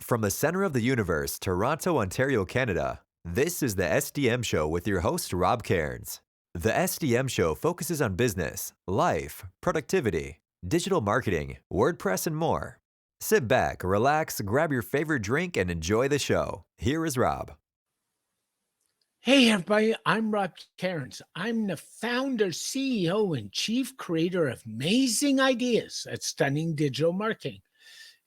From the center of the universe, Toronto, Ontario, Canada, this is the SDM Show with your host, Rob Cairns. The SDM Show focuses on business, life, productivity, digital marketing, WordPress, and more. Sit back, relax, grab your favorite drink, and enjoy the show. Here is Rob. Hey, everybody, I'm Rob Cairns. I'm the founder, CEO, and chief creator of Amazing Ideas at Stunning Digital Marketing.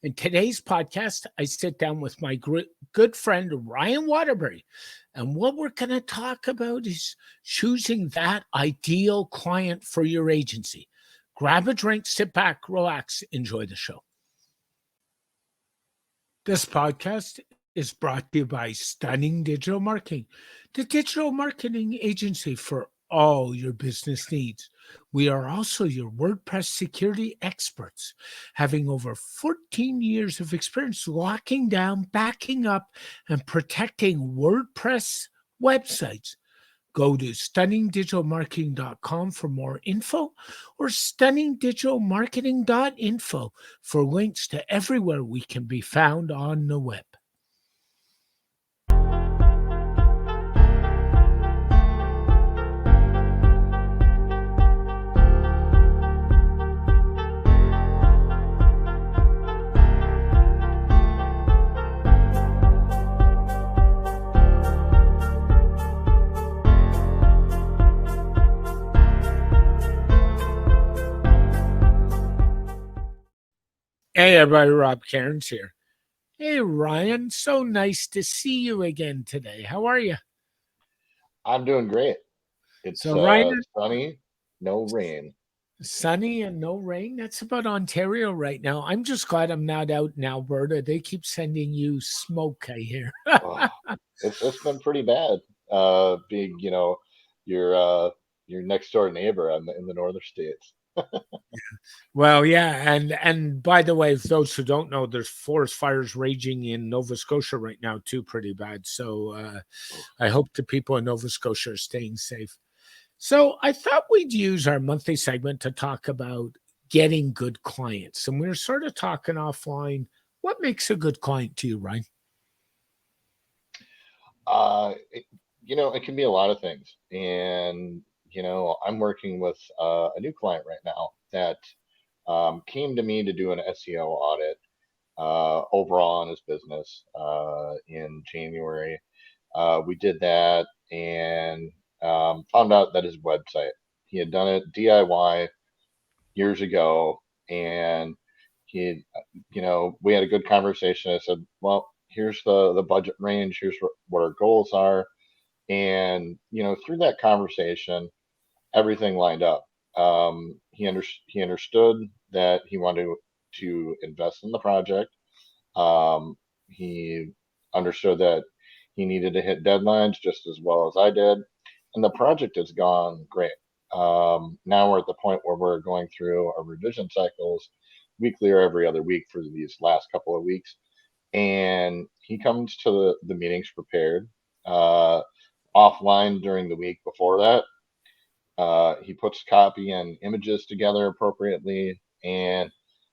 In today's podcast, I sit down with my good friend, Ryan Waterbury. And what we're going to talk about is choosing that ideal client for your agency. Grab a drink, sit back, relax, enjoy the show. This podcast is brought to you by Stunning Digital Marketing, the digital marketing agency for all your business needs. We are also your WordPress security experts, having over 14 years of experience locking down, backing up, and protecting WordPress websites. Go to stunningdigitalmarketing.com for more info or stunningdigitalmarketing.info for links to everywhere we can be found on the web. Hey, everybody, Rob Cairns here. Hey, Ryan, so nice to see you again today. How are you? I'm doing great. It's Ryan, sunny, no rain. sunny and no rain. That's about Ontario right now. I'm just glad I'm not out in Alberta. They keep sending you smoke, I hear. Oh, it's been pretty bad. Being your next door neighbor in the northern states. Well, yeah, and by the way, for those who don't know, there's forest fires raging in Nova Scotia right now too, pretty bad. So I hope the people in Nova Scotia are staying safe. So I thought we'd use our monthly segment to talk about getting good clients, and we were sort of talking offline. What makes a good client to you, Ryan? It can be a lot of things, and I'm working with a new client right now that came to me to do an SEO audit overall on his business in January. We did that and found out that his website, he had done it DIY years ago, and we had a good conversation. I said, well, here's the budget range, here's what our goals are, and through that conversation, everything lined up. He understood that he wanted to invest in the project. He understood that he needed to hit deadlines just as well as I did, and the project has gone great. Now we're at the point where we're going through our revision cycles weekly or every other week for these last couple of weeks, and he comes to the meetings prepared. Offline during the week before that, he puts copy and images together appropriately, and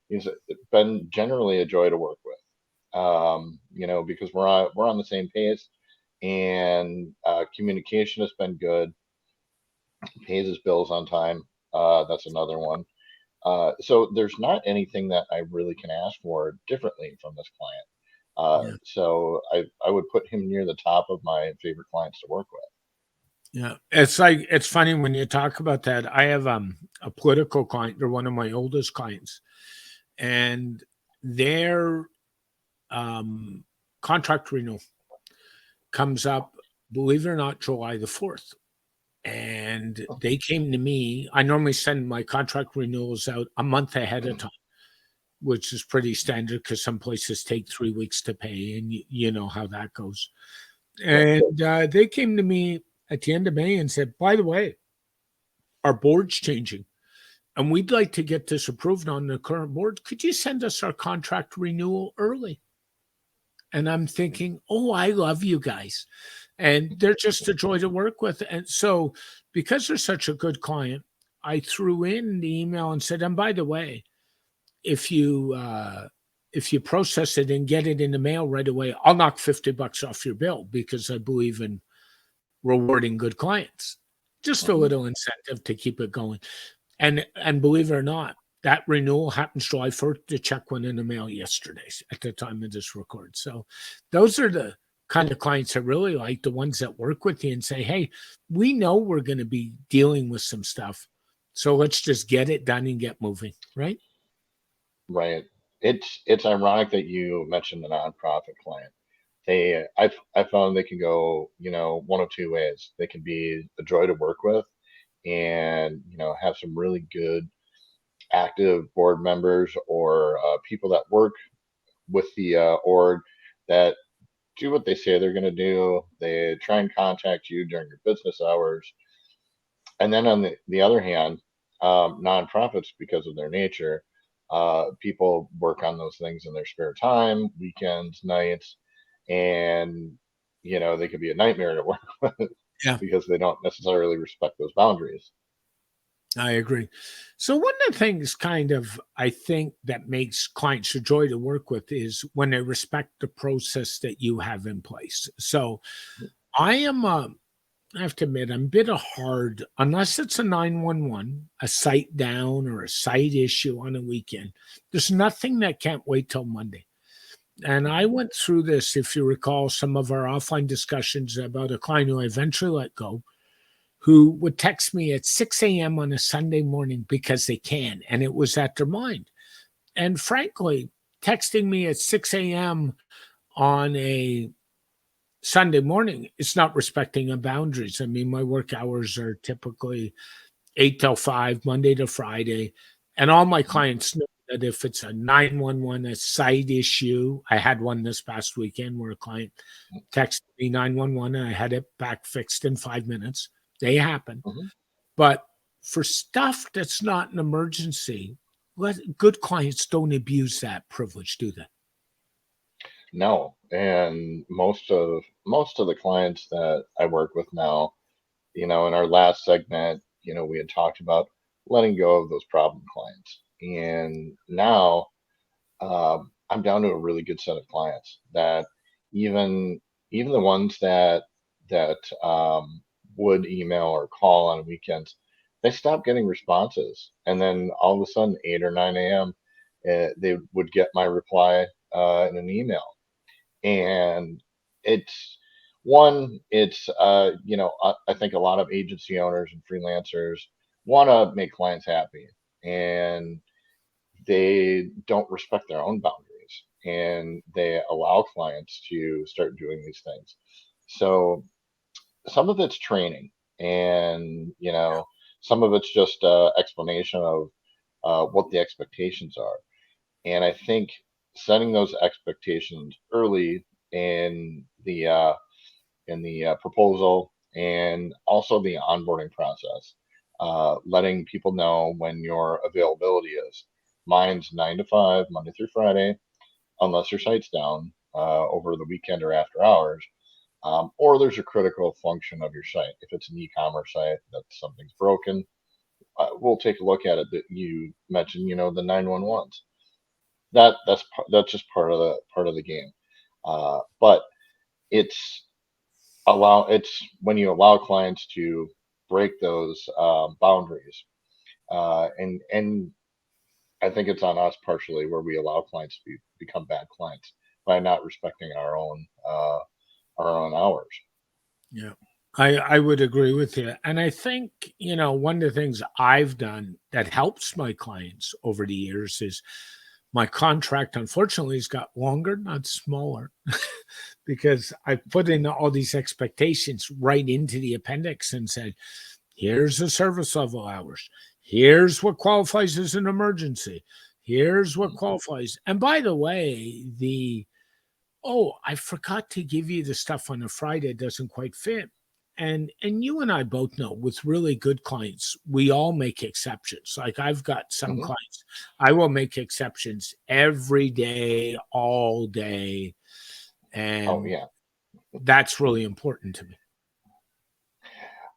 he's been generally a joy to work with. Because we're on the same pace, and communication has been good. He pays his bills on time. That's another one. So there's not anything that I really can ask for differently from this client. Yeah. So I would put him near the top of my favorite clients to work with. Yeah, it's funny when you talk about that. I have a political client. They're one of my oldest clients, and their contract renewal comes up, believe it or not, July the 4th. And they came to me. I normally send my contract renewals out a month ahead of time, which is pretty standard because some places take 3 weeks to pay, and you know how that goes. And they came to me at the end of May and said, by the way, our board's changing, and we'd like to get this approved on the current board. Could you send us our contract renewal early? And I'm thinking, oh, I love you guys. And they're just a joy to work with. And so because they're such a good client, I threw in the email and said, and by the way, if you if you process it and get it in the mail right away, I'll knock $50 off your bill because I believe in rewarding good clients. Just a little incentive to keep it going. And believe it or not, that renewal happens July 1st. The check went in the mail yesterday at the time of this record. So those are the kind of clients I really like, the ones that work with you and say, hey, we know we're going to be dealing with some stuff. So let's just get it done and get moving, right? Right. It's ironic that you mentioned the nonprofit client. I found they can go, one of two ways. They can be a joy to work with and, have some really good active board members or people that work with the org that do what they say they're going to do. They try and contact you during your business hours. And then on the other hand, nonprofits, because of their nature, people work on those things in their spare time, weekends, nights, and they could be a nightmare to work with Yeah, because they don't necessarily respect those boundaries. I agree. So one of the things kind of I think that makes clients a joy to work with is when they respect the process that you have in place. So I am I have to admit, I'm a bit of hard, unless it's a 911, a site down, or a site issue on a weekend. There's nothing that can't wait till Monday. And I went through this, if you recall, some of our offline discussions about a client who I eventually let go, who would text me at 6 a.m. on a Sunday morning because they can, and it was at their mind. And frankly, texting me at 6 a.m. on a Sunday morning, it's not respecting the boundaries. I mean, my work hours are typically 8 till 5, Monday to Friday. And all my clients know that if it's a 911, a site issue, I had one this past weekend where a client texted me 911 and I had it back fixed in 5 minutes. They happen. Mhm. But for stuff that's not an emergency, good clients don't abuse that privilege, do they? No, and most of the clients that I work with now, in our last segment, we had talked about letting go of those problem clients, and now I'm down to a really good set of clients that even even the ones that would email or call on weekends, they stopped getting responses, and then all of a sudden, 8 or 9 a.m., they would get my reply in an email, and it's I think a lot of agency owners and freelancers want to make clients happy, and they don't respect their own boundaries, and they allow clients to start doing these things. So some of it's training, and some of it's just explanation of what the expectations are. And I think setting those expectations early in the proposal, and also the onboarding process, letting people know when your availability is. Mine's 9 to 5, Monday through Friday, unless your site's down over the weekend or after hours, or there's a critical function of your site. If it's an e-commerce site that something's broken, we'll take a look at it. That you mentioned, the 911s. That's just part of the game. But it's it's when you allow clients to break those boundaries, and I think it's on us partially where we allow clients to become bad clients by not respecting our own hours. Yeah. I would agree with you. And I think, one of the things I've done that helps my clients over the years is my contract, unfortunately, has got longer, not smaller, because I put in all these expectations right into the appendix and said, here's the service level hours. Here's what qualifies as an emergency. Here's what qualifies. And by the way, oh, I forgot to give you the stuff on a Friday doesn't quite fit. And you and I both know with really good clients, we all make exceptions. Like I've got some Hmm. clients, I will make exceptions every day, all day. Oh And yeah, that's really important to me.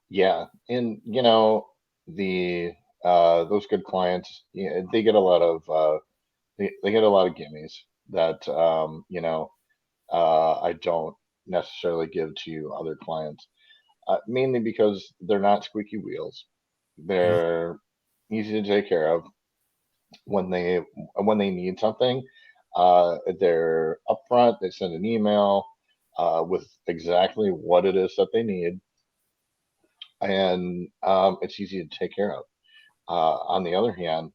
yeah, and the those good clients, they get a lot of they get a lot of gimmies. that I don't necessarily give to other clients, mainly because they're not squeaky wheels. Yeah. They're easy to take care of when they need something. They're upfront. They send an email with exactly what it is that they need, and it's easy to take care of. On the other hand,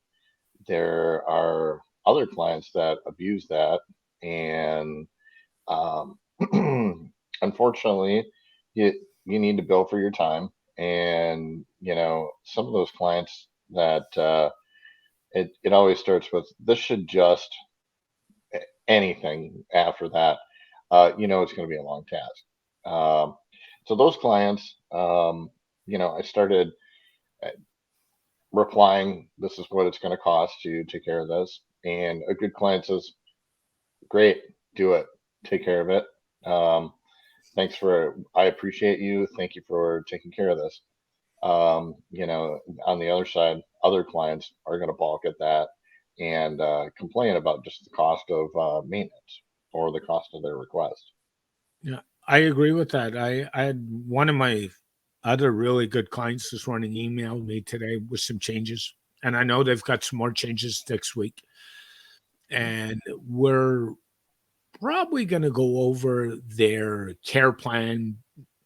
there are other clients that abuse that, and um, unfortunately, you you need to bill for your time. And some of those clients that it always starts with, this should just, anything after that, it's going to be a long task. So those clients, I started replying, this is what it's going to cost to take care of this. And a good client says, great, do it, take care of it. Um, I appreciate you. Thank you for taking care of this. On the other side, other clients are going to balk at that and complain about just the cost of maintenance or the cost of their request. Yeah, I agree with that. I had one of my other really good clients this morning emailed me today with some changes, and I know they've got some more changes next week, and we're probably going to go over their care plan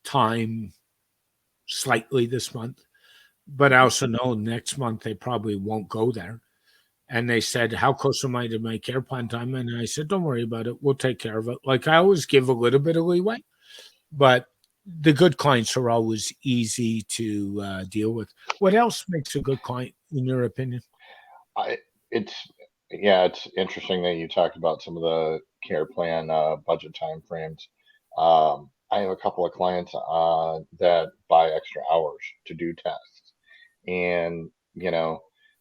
time slightly this month, but I Mhm. also know next month they probably won't go there. And they said, "How close am I to my care plan time?" And I said, "Don't worry about it. We'll take care of it." Like I always give a little bit of leeway, but the good clients are always easy to deal with. What else makes a good client, in your opinion? I it's Yeah, it's interesting that you talked about some of the care plan budget time frames. I have a couple of clients that buy extra hours to do tasks, and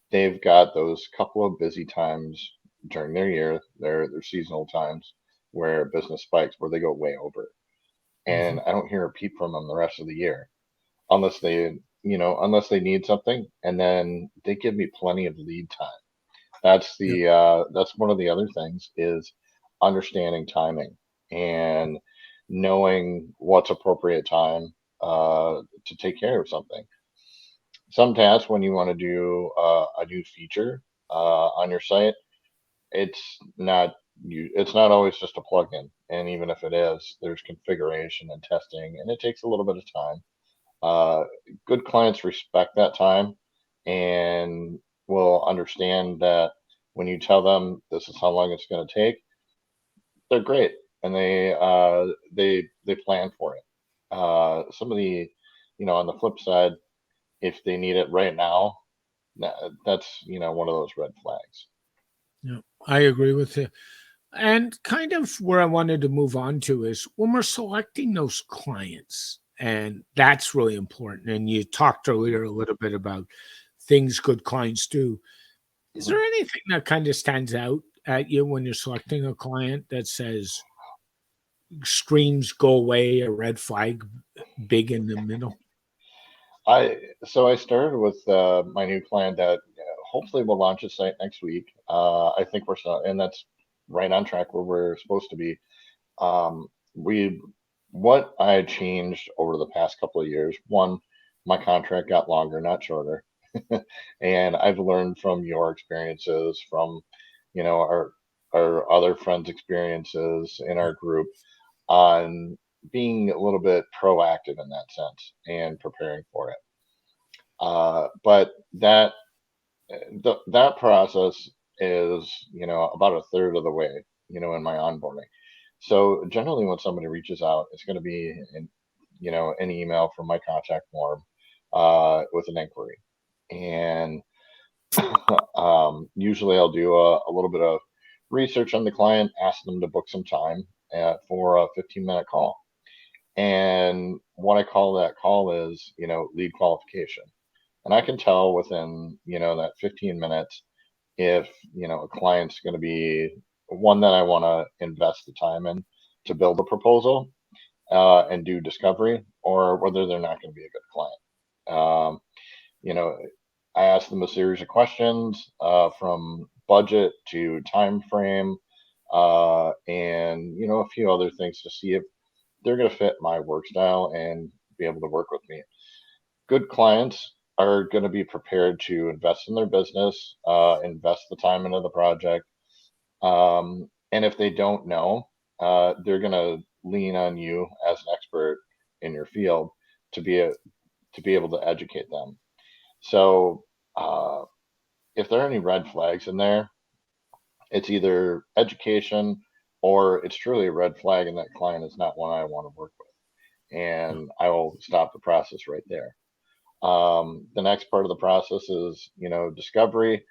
they've got those couple of busy times during their year, their seasonal times where business spikes, where they go way over, Mhm. and I don't hear a peep from them the rest of the year unless they need something, and then they give me plenty of lead time. Yep. That's one of the other things is understanding timing and knowing what's appropriate time to take care of something. Some tasks, when you want to do a new feature on your site, it's not always just a plugin. And even if it is, there's configuration and testing, and it takes a little bit of time. Uh, Good clients respect that time and will understand that when you tell them this is how long it's going to take, they're great, and they plan for it. On the flip side, if they need it right now, that's one of those red flags. Yeah, I agree with you. And kind of where I wanted to move on to is when we're selecting those clients, and that's really important. And you talked earlier a little bit about things good clients do. Is Mhm. there anything that kind of stands out at you when you're selecting a client that says screams go away, a red flag big in the middle? I started with my new client that hopefully will launch its site next week. I think and that's right on track where we're supposed to be. Um, we what I had changed over the past couple of years. One, my contract got longer, not shorter, and I've learned from your experiences, from our other friends' experiences in our group on being a little bit proactive in that sense and preparing for it. But that process is about a third of the way in my onboarding. So generally, when somebody reaches out, it's going to be an email from my contact form with an inquiry, and usually I'll do a little bit of research on the client, ask them to book some time for a 15-minute call. And what I call that call is lead qualification, and I can tell within that 15 minutes if a client's going to be one that I want to invest the time in to build a proposal and do discovery, or whether they're not going to be a good client. You know, I ask them a series of questions from budget to time frame, and a few other things to see if they're going to fit my work style and be able to work with me. Good clients are going to be prepared to invest in their business, invest the time into the project. And if they don't know, they're going to lean on you as an expert in your field to be able to educate them. So, if there are any red flags in there, it's either education or it's truly a red flag, and that client is not one I want to work with. And I will stop the process right there. The next part of the process is, discovery.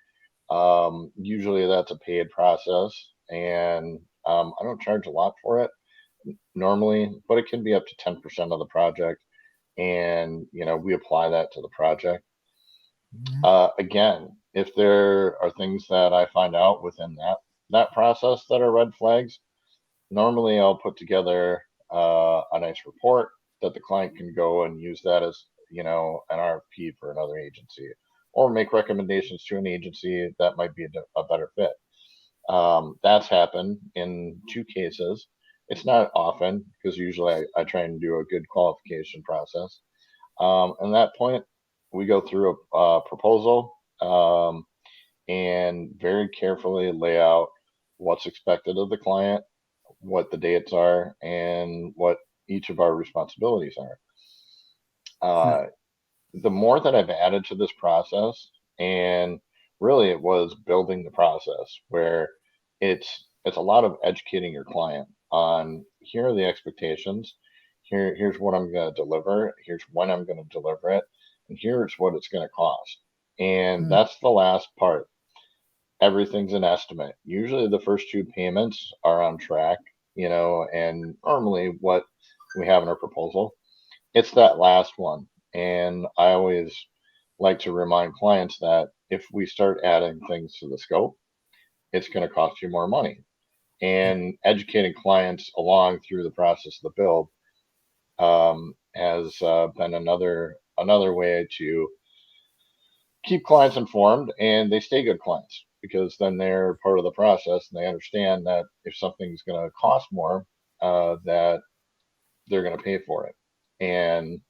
Usually that's a paid process, and I don't charge a lot for it normally, but it can be up to 10% of the project. And, we apply that to the project. Again, if there are things that I find out within that process that are red flags, normally I'll put together a nice report that the client can go and use that as an RFP for another agency, or make recommendations to an agency that might be a better fit. That's happened in 2 cases. It's not often because usually I try and do a good qualification process. At that point, we go through a proposal, and very carefully lay out what's expected of the client, what the dates are, and what each of our responsibilities are. The more that I've added to this process, and really it was building the process where it's a lot of educating your client on, here are the expectations, here's what I'm going to deliver, here's when I'm going to deliver it, and here's what it's going to cost. And that's the last part. Everything's an estimate. Usually the first 2 payments are on track, and normally what we have in our proposal. It's that last one. And I always like to remind clients that if we start adding things to the scope, it's going to cost you more money. And educating clients along through the process of the build has been another way to keep clients informed, and they stay good clients because then they're part of the process and they understand that if something's going to cost more, that they're going to pay for it. And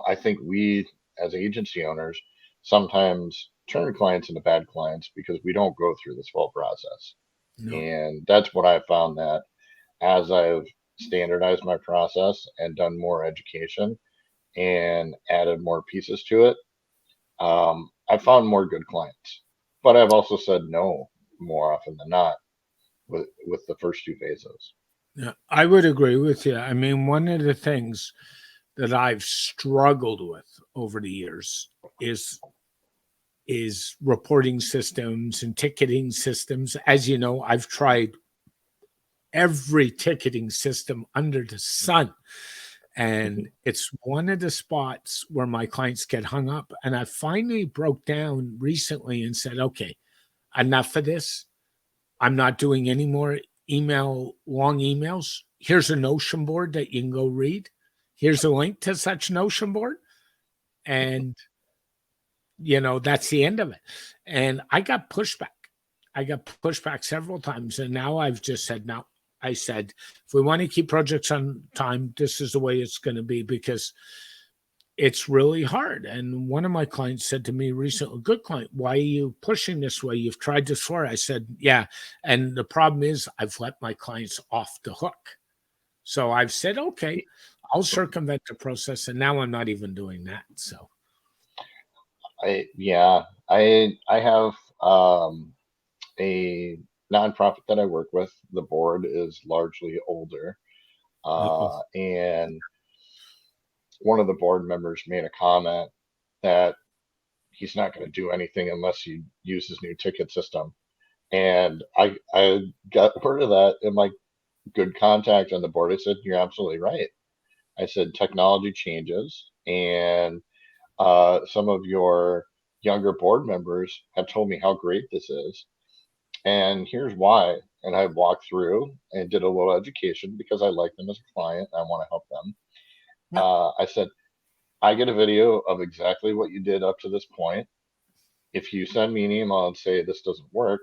I think we as agency owners sometimes turn clients into bad clients because we don't go through this whole process. No. And that's what I found, that as I've standardized my process and done more education and added more pieces to it, I found more good clients. But I've also said no more often than not with the first 2 phases. Yeah, I would agree with you. I mean, one of the things that I've struggled with over the years is reporting systems and ticketing systems. As you know, I've tried every ticketing system under the sun. And it's one of the spots where my clients get hung up. And I finally broke down recently and said, okay, enough of this. I'm not doing any more long emails. Here's a Notion board that you can go read. Here's a link to such Notion board. And, that's the end of it. And I got pushback. Several times. And now I've just said, no. I said, if we want to keep projects on time, this is the way it's going to be, because it's really hard. And one of my clients said to me recently, good client, why are you pushing this way? You've tried this before. I said, yeah. And the problem is I've let my clients off the hook. So I've said, okay, I'll circumvent the process. And now I'm not even doing that. So I have a nonprofit that I work with. The board is largely older, and one of the board members made a comment that he's not going to do anything unless you use his new ticket system. And I got word of that in my good contact on the board. I said, you're absolutely right. I said, technology changes, and some of your younger board members have told me how great this is. And here's why. And I walked through and did a little education because I like them as a client and I want to help them. I said, I get a video of exactly what you did up to this point. If you send me an email and say this doesn't work,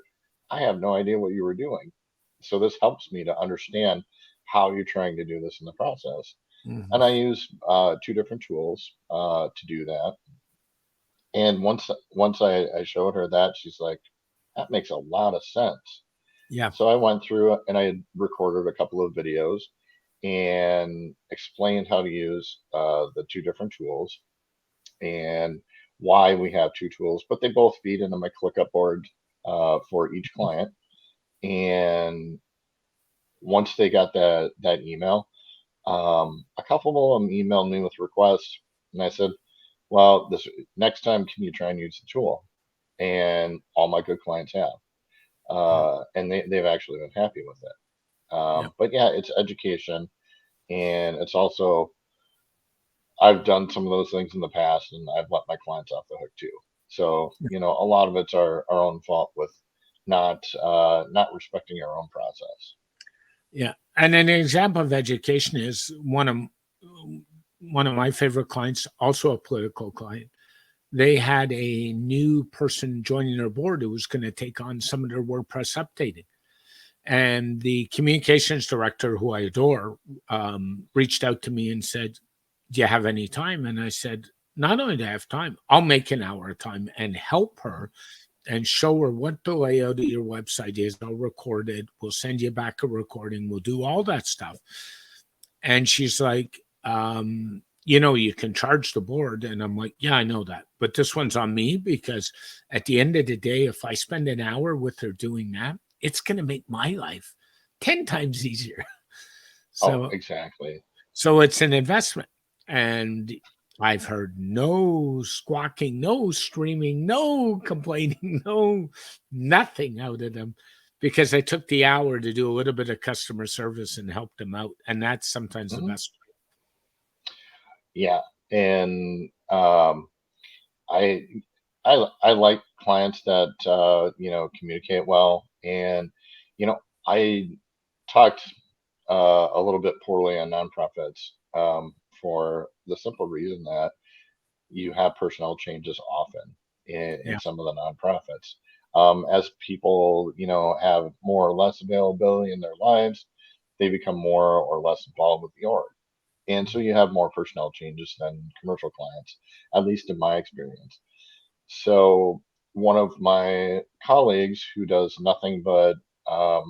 I have no idea what you were doing. So this helps me to understand how you're trying to do this in the process. Mhm. And I use two different tools to do that. And once I showed her that, she's like, that makes a lot of sense. Yeah. So I went through and I had recorded a couple of videos and explained how to use the two different tools and why we have two tools, but they both feed into my ClickUp board for each client. And once they got that email, a couple of them emailed me with requests, and I said, "Well, this next time, can you try and use the tool?" And all my good clients have, Yeah. and they've actually been happy with it. Yeah. But yeah, it's education, and it's also I've done some of those things in the past, and I've let my clients off the hook too. So a lot of it's our own fault with not respecting our own process. Yeah. And an example of education is one of my favorite clients, also a political client. They had a new person joining their board who was going to take on some of their WordPress updating. And the communications director, who I adore, reached out to me and said, "Do you have any time?" And I said, "Not only do I have time, I'll make an hour of time and help her and show her what the layout of your website is. I'll record it. We'll send you back a recording. We'll do all that stuff." And she's like, you can charge the board. And I'm like, yeah, I know that. But this one's on me because at the end of the day, if I spend an hour with her doing that, it's going to make my life 10 times easier. Oh, So, exactly. so it's an investment. And I've heard no squawking, no screaming, no complaining, no nothing out of them because I took the hour to do a little bit of customer service and help them out. And that's sometimes the Mhm. best. Yeah, and I I like clients that communicate well, and I talked a little bit poorly on nonprofits for the simple reason that you have personnel changes often in Yeah. some of the nonprofits. As people, have more or less availability in their lives, they become more or less involved with the org. And so you have more personnel changes than commercial clients, at least in my experience. So one of my colleagues who does nothing but a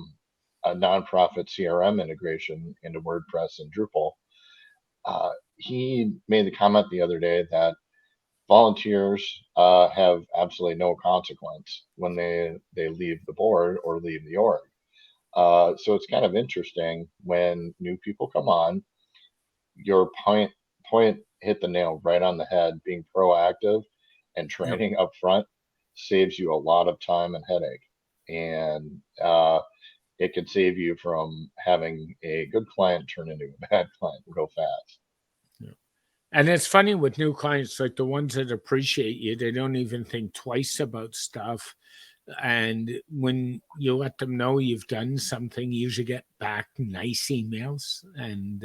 nonprofit CRM integration into WordPress and Drupal, he made the comment the other day that volunteers have absolutely no consequence when they leave the board or leave the org. So it's kind of interesting when new people come on. Your point hit the nail right on the head. Being proactive and Yeah. training up front saves you a lot of time and headache, and it could save you from having a good client turn into a bad client real fast. Yeah. And it's funny with new clients, like the ones that appreciate you, they don't even think twice about stuff. And when you let them know you've done something, you usually get back nice emails. And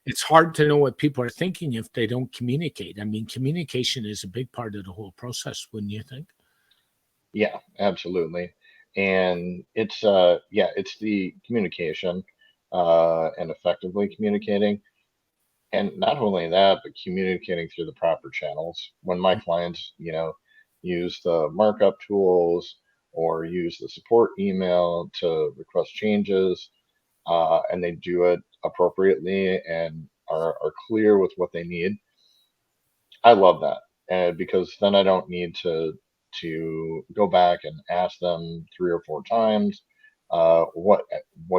it's hard to know what people are thinking if they don't communicate. I mean, communication is a big part of the whole process, wouldn't you think? Yeah, absolutely. And it's the communication and effectively communicating. And not only that, but communicating through the proper channels. When my clients, use the markup tools or use the support email to request changes, and they do it appropriately and are clear with what they need, I love that. And because then I don't need to go back and ask them 3 or 4 times, what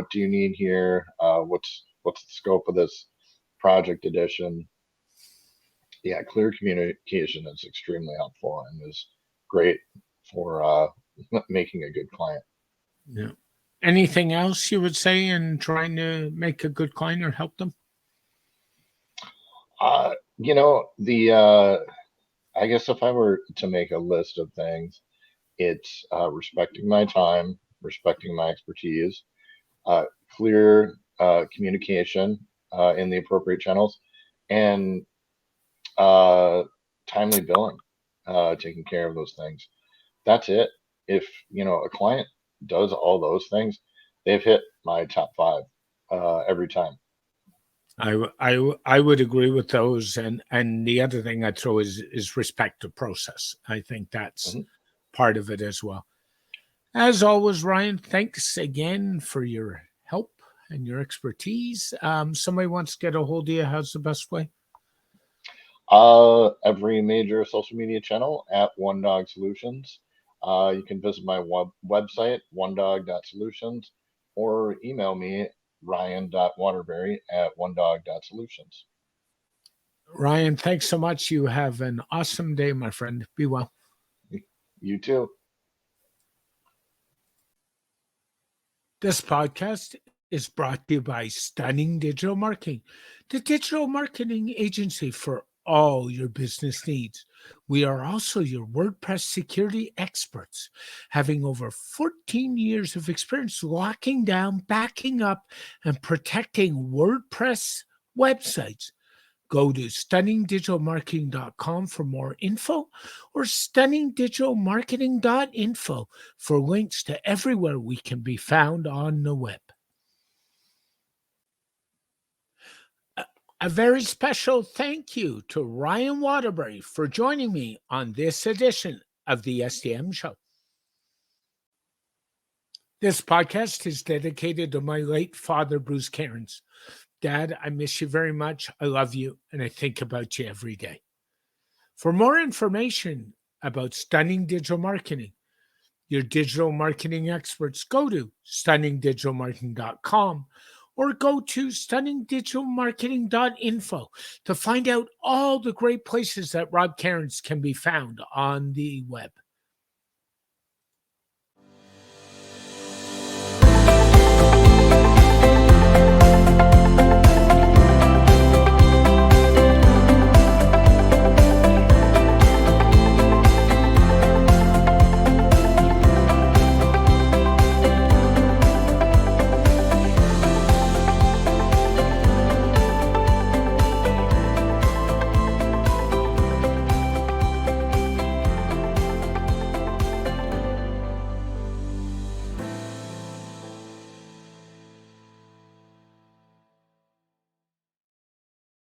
do you need here? What's the scope of this project edition? Yeah, clear communication is extremely helpful and is great for making a good client. Yeah. Anything else you would say in trying to make a good client or help them? The I guess if I were to make a list of things, it's respecting my time, respecting my expertise, uh, clear communication in the appropriate channels, and uh, timely billing, taking care of those things. That's it. If a client does all those things, they've hit my top 5 every time. I would agree with those, and the other thing I'd throw is respect to process. I think that's part of it as well. As always, Ryan, thanks again for your help and your expertise. Somebody wants to get a hold of you. How's the best way? Every major social media channel at One Dog Solutions. You can visit my website, onedog.solutions, or email me, ryan.waterbury@onedog.solutions. Ryan, thanks so much. You have an awesome day, my friend. Be well. You too. This podcast is brought to you by Stunning Digital Marketing, the digital marketing agency for all your business needs. We are also your WordPress security experts, having over 14 years of experience locking down, backing up, and protecting WordPress websites. Go to stunningdigitalmarketing.com for more info, or stunningdigitalmarketing.info for links to everywhere we can be found on the web. A very special thank you to Ryan Waterbury for joining me on this edition of the SDM Show. This podcast is dedicated to my late father, Bruce Cairns. Dad, I miss you very much. I love you, and I think about you every day. For more information about Stunning Digital Marketing, your digital marketing experts, go to stunningdigitalmarketing.com or go to stunningdigitalmarketing.info to find out all the great places that Rob Cairns can be found on the web.